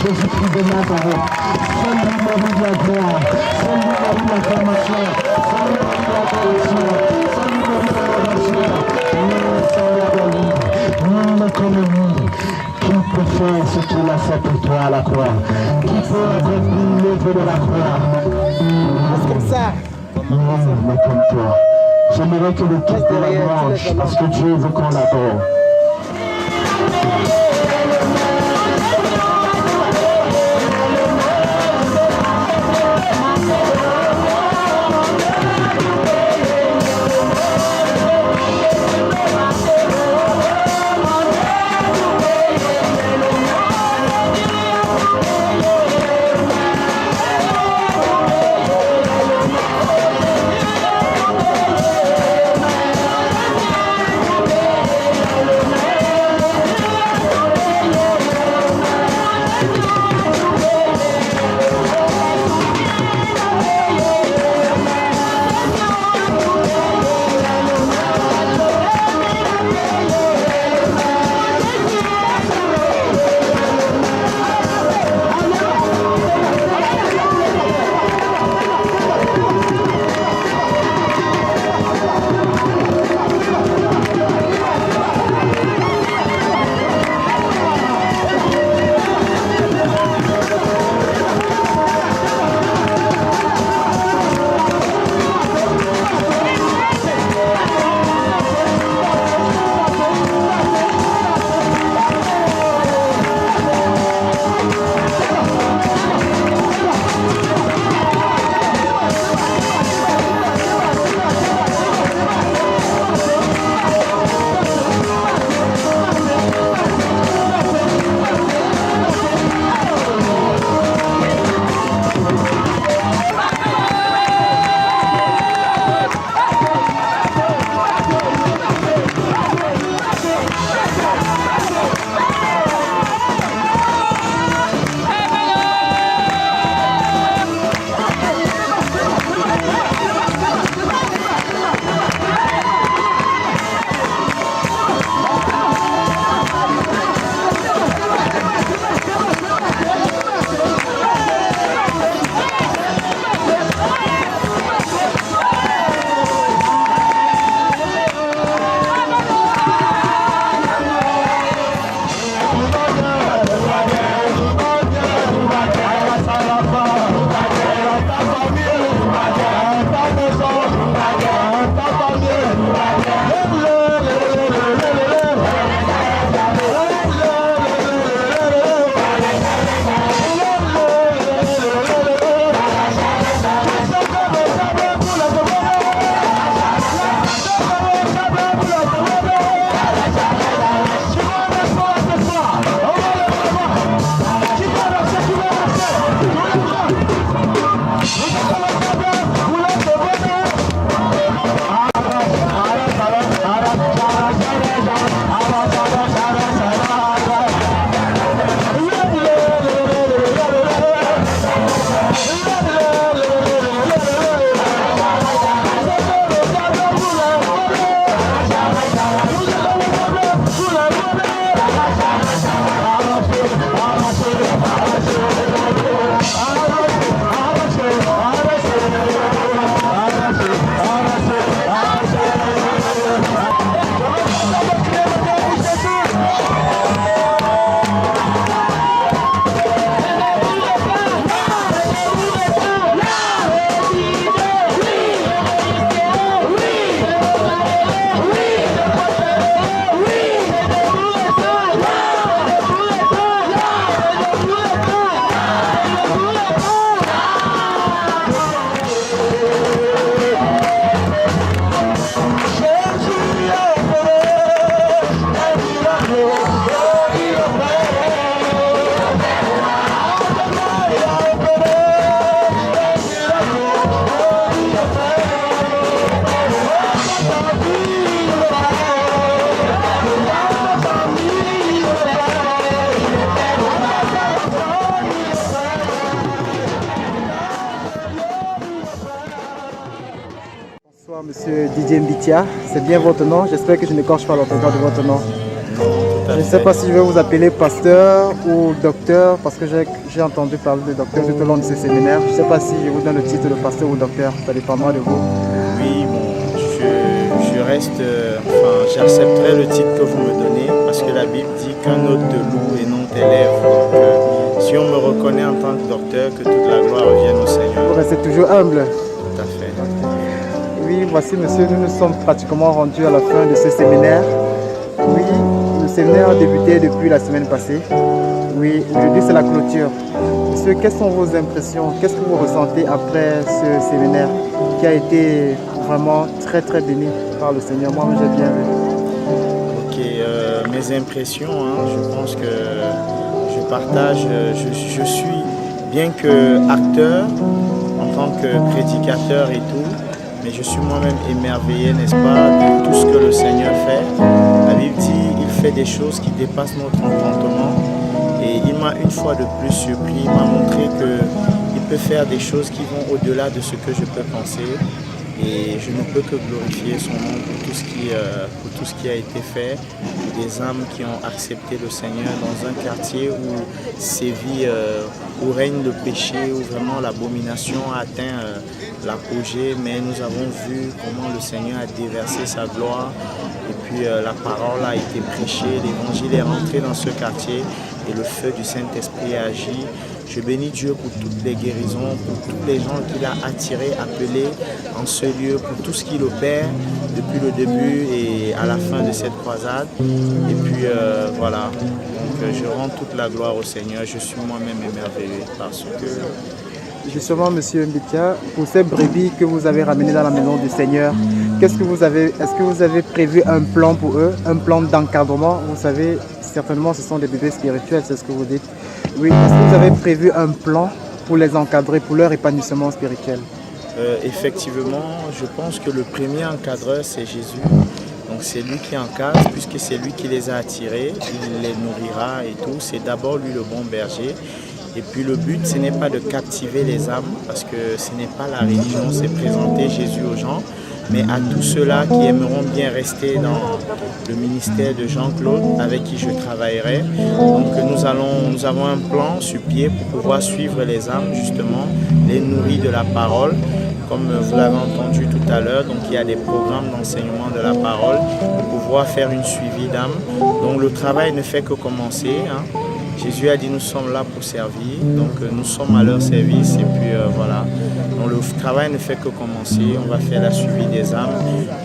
Jésus-Christ de Nazareth. Seul lui mérite la gloire, seul lui mérite l'acclamation, seul lui mérite l'adoration, seul lui mérite l'adoration. Nul Seigneur de lui, nul n'est comme lui. Qui peut faire ce qu'il a fait pour toi à la croix? Qui peut être levé de la croix? C'est comme ça. Nul n'est comme toi. J'aimerais que l'équipe de la louange, parce que Dieu veut qu'on l'adore. Bonsoir Monsieur Didier Mbitia, c'est bien votre nom, j'espère que je n'écorche pas l'orthographe de votre nom. Je ne sais pas si je vais vous appeler pasteur ou docteur, parce que j'ai entendu parler de docteur tout au long de ce séminaire. Je ne sais pas si je vous donne le titre de pasteur ou docteur, ça dépendra de vous. Oui, bon, je reste, j'accepterai le titre que vous me donnez, parce que la Bible dit qu'un hôte te loue et non t'élève. Donc, si on me reconnaît en tant que docteur, que toute la gloire revienne au Seigneur. Vous restez toujours humble. Tout à fait. Oui, voici monsieur, nous sommes pratiquement rendus à la fin de ce séminaire. Oui, le séminaire a débuté depuis la semaine passée. Oui, aujourd'hui c'est la clôture. Monsieur, quelles sont vos impressions? Qu'est-ce que vous ressentez après ce séminaire qui a été vraiment très très béni par le Seigneur? Moi, j'ai bien vu. Ok, mes impressions, je pense que je partage, je suis, bien que acteur, en tant que prédicateur et tout, mais je suis moi-même émerveillé, n'est-ce pas, de tout ce que le Seigneur fait. La Bible dit, il fait des choses qui dépassent notre entendement. Et il m'a une fois de plus surpris, il m'a montré qu'il peut faire des choses qui vont au-delà de ce que je peux penser. Et je ne peux que glorifier son nom pour tout ce qui a été fait. Des âmes qui ont accepté le Seigneur dans un quartier où sévit, où règne le péché, où vraiment l'abomination a atteint l'apogée. Mais nous avons vu comment le Seigneur a déversé sa gloire. Et puis la parole a été prêchée, l'évangile est rentré dans ce quartier et le feu du Saint-Esprit a agi. Je bénis Dieu pour toutes les guérisons, pour tous les gens qu'il a attirés, appelés en ce lieu, pour tout ce qu'il opère depuis le début et à la fin de cette croisade. Et puis voilà, donc je rends toute la gloire au Seigneur. Je suis moi-même émerveillé parce que... Justement, monsieur Mbitia, pour ces brebis que vous avez ramenées dans la maison du Seigneur, est-ce que vous avez prévu un plan pour eux, un plan d'encadrement? Vous savez, certainement ce sont des bébés spirituels, c'est ce que vous dites. Oui, est-ce que vous avez prévu un plan pour les encadrer, pour leur épanouissement spirituel? Effectivement, je pense que le premier encadreur, c'est Jésus. Donc c'est lui qui encadre, puisque c'est lui qui les a attirés, il les nourrira et tout. C'est d'abord lui le bon berger. Et puis le but, ce n'est pas de captiver les âmes, parce que ce n'est pas la religion, c'est présenter Jésus aux gens, mais à tous ceux-là qui aimeront bien rester dans le ministère de Jean-Claude, avec qui je travaillerai. Donc nous avons un plan sur pied pour pouvoir suivre les âmes, justement, les nourrir de la parole. Comme vous l'avez entendu tout à l'heure, donc il y a des programmes d'enseignement de la parole pour pouvoir faire une suivi d'âmes. Donc le travail ne fait que commencer. Jésus a dit nous sommes là pour servir, donc nous sommes à leur service et puis voilà. Donc le travail ne fait que commencer, on va faire la suivi des âmes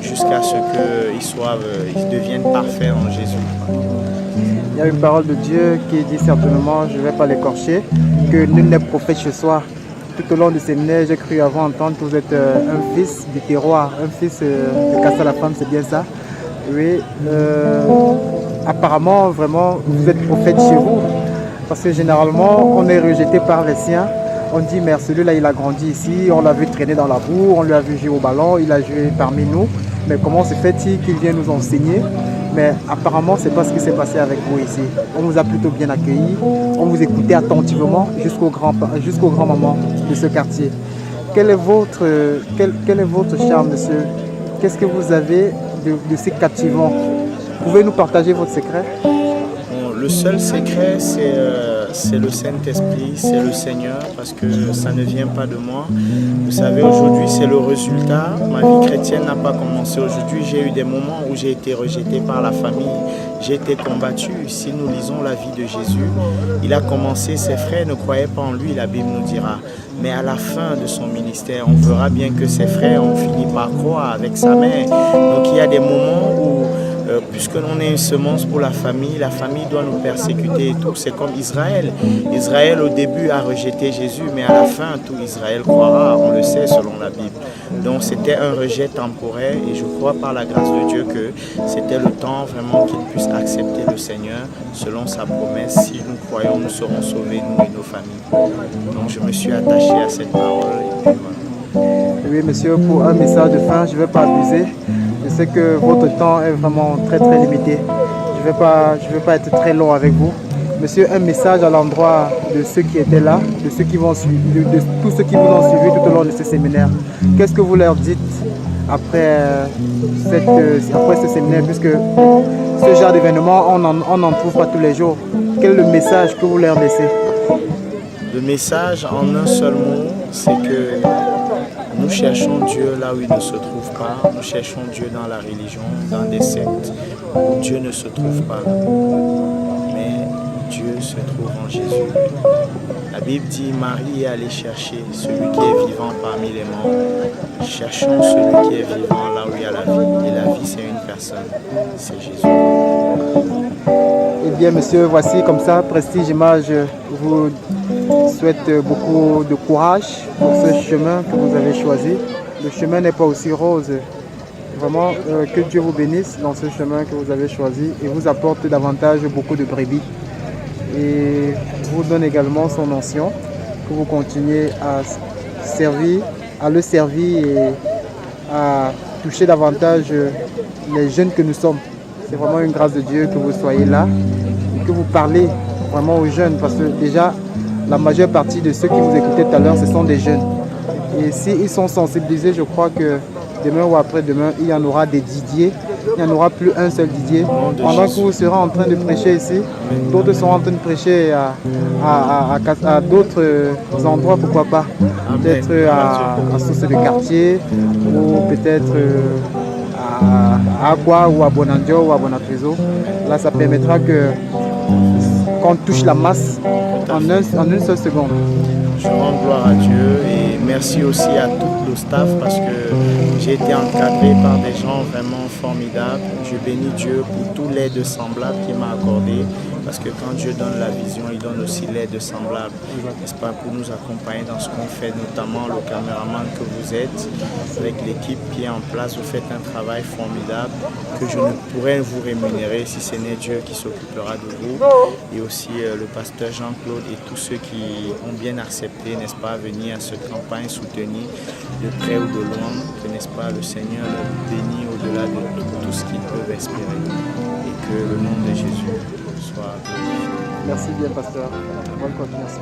jusqu'à ce qu'ils deviennent parfaits en Jésus. Il y a une parole de Dieu qui dit certainement, je ne vais pas l'écorcher, que nul n'est prophète chez soi. Tout au long du séminaire, j'ai cru avoir entendre que vous êtes un fils du terroir, un fils de Cassa la femme, c'est bien ça? Oui. Apparemment, vraiment, vous êtes prophète chez vous. Parce que généralement, on est rejeté par les siens. On dit, mais celui-là, il a grandi ici, on l'a vu traîner dans la boue, on l'a vu jouer au ballon, il a joué parmi nous. Mais comment se fait-il qu'il vient nous enseigner? Mais apparemment, ce n'est pas ce qui s'est passé avec vous ici. On vous a plutôt bien accueillis, on vous écoutait attentivement jusqu'au grand-maman de ce quartier. Quel est votre charme, monsieur? Qu'est-ce que vous avez de si captivant? Pouvez nous partager votre secret? Le seul secret, c'est le Saint-Esprit, c'est le Seigneur, parce que ça ne vient pas de moi. Vous savez, aujourd'hui, c'est le résultat. Ma vie chrétienne n'a pas commencé aujourd'hui. J'ai eu des moments où j'ai été rejeté par la famille, j'ai été combattu. Si nous lisons la vie de Jésus, il a commencé, ses frères ne croyaient pas en lui, la Bible nous dira. Mais à la fin de son ministère, on verra bien que ses frères ont fini par croire avec sa mère. Donc il y a des moments où puisque l'on est une semence pour la famille doit nous persécuter et tout. C'est comme Israël. Israël au début a rejeté Jésus, mais à la fin, tout Israël croira, on le sait selon la Bible. Donc c'était un rejet temporaire et je crois par la grâce de Dieu que c'était le temps vraiment qu'il puisse accepter le Seigneur selon sa promesse. Si nous croyons, nous serons sauvés, nous et nos familles. Donc je me suis attaché à cette parole. Et puis voilà. Oui, monsieur, pour un message de fin, je ne vais pas abuser. Je sais que votre temps est vraiment très très limité. Je vais pas être très long avec vous. Monsieur, un message à l'endroit de ceux qui étaient là, de ceux qui vont suivre, de tous ceux qui vous ont suivi tout au long de ce séminaire. Qu'est-ce que vous leur dites après ce séminaire, puisque ce genre d'événement, on n'en trouve pas tous les jours. Quel est le message que vous leur laissez? Le message en un seul mot, c'est que nous cherchons Dieu là où il ne se trouve pas. Nous cherchons Dieu dans la religion, dans des sectes où Dieu ne se trouve pas. Mais Dieu se trouve en Jésus. La Bible dit, Marie est allée chercher celui qui est vivant parmi les morts. Cherchons celui qui est vivant là où il y a la vie. Et la vie, c'est une personne, c'est Jésus. Eh bien, monsieur, voici comme ça, Prestige Image vous souhaite beaucoup de courage pour ce chemin que vous avez choisi. Le chemin n'est pas aussi rose. Vraiment, que Dieu vous bénisse dans ce chemin que vous avez choisi et vous apporte davantage beaucoup de brebis. Et vous donne également son onction, que vous continuez à servir, à le servir et à toucher davantage les jeunes que nous sommes. C'est vraiment une grâce de Dieu que vous soyez là et que vous parlez vraiment aux jeunes, parce que déjà la majeure partie de ceux qui vous écoutaient tout à l'heure, ce sont des jeunes. Et s'ils sont sensibilisés, je crois que demain ou après-demain, il y en aura des Didier. Il n'y en aura plus un seul Didier. Pendant que vous serez en train de prêcher ici, d'autres seront en train de prêcher à d'autres endroits, pourquoi pas. Peut-être à Source de quartier, ou peut-être à Aqua, ou à Bonandio, ou à Bonatrezo. Là, ça permettra qu'on touche la masse en une seule seconde. Je rends gloire à Dieu et merci aussi à tout le staff parce que j'ai été encadré par des gens vraiment formidables. Je bénis Dieu pour tout l'aide semblable qu'il m'a accordé parce que quand Dieu donne la vision, il donne aussi l'aide semblable, n'est-ce pas, pour nous accompagner dans ce qu'on fait, notamment le caméraman que vous êtes, avec l'équipe qui est en place. Vous faites un travail formidable que je ne pourrais vous rémunérer si ce n'est Dieu qui s'occupera de vous. Et aussi le pasteur Jean-Claude et tous ceux qui ont bien accepté, n'est-ce pas, venir à cette campagne soutenir de près ou de loin, que, n'est-ce pas, le Seigneur les bénit au-delà de tout ce qu'ils peuvent espérer et que le nom de Jésus soit glorifié. Merci bien, pasteur. Bonne continuation.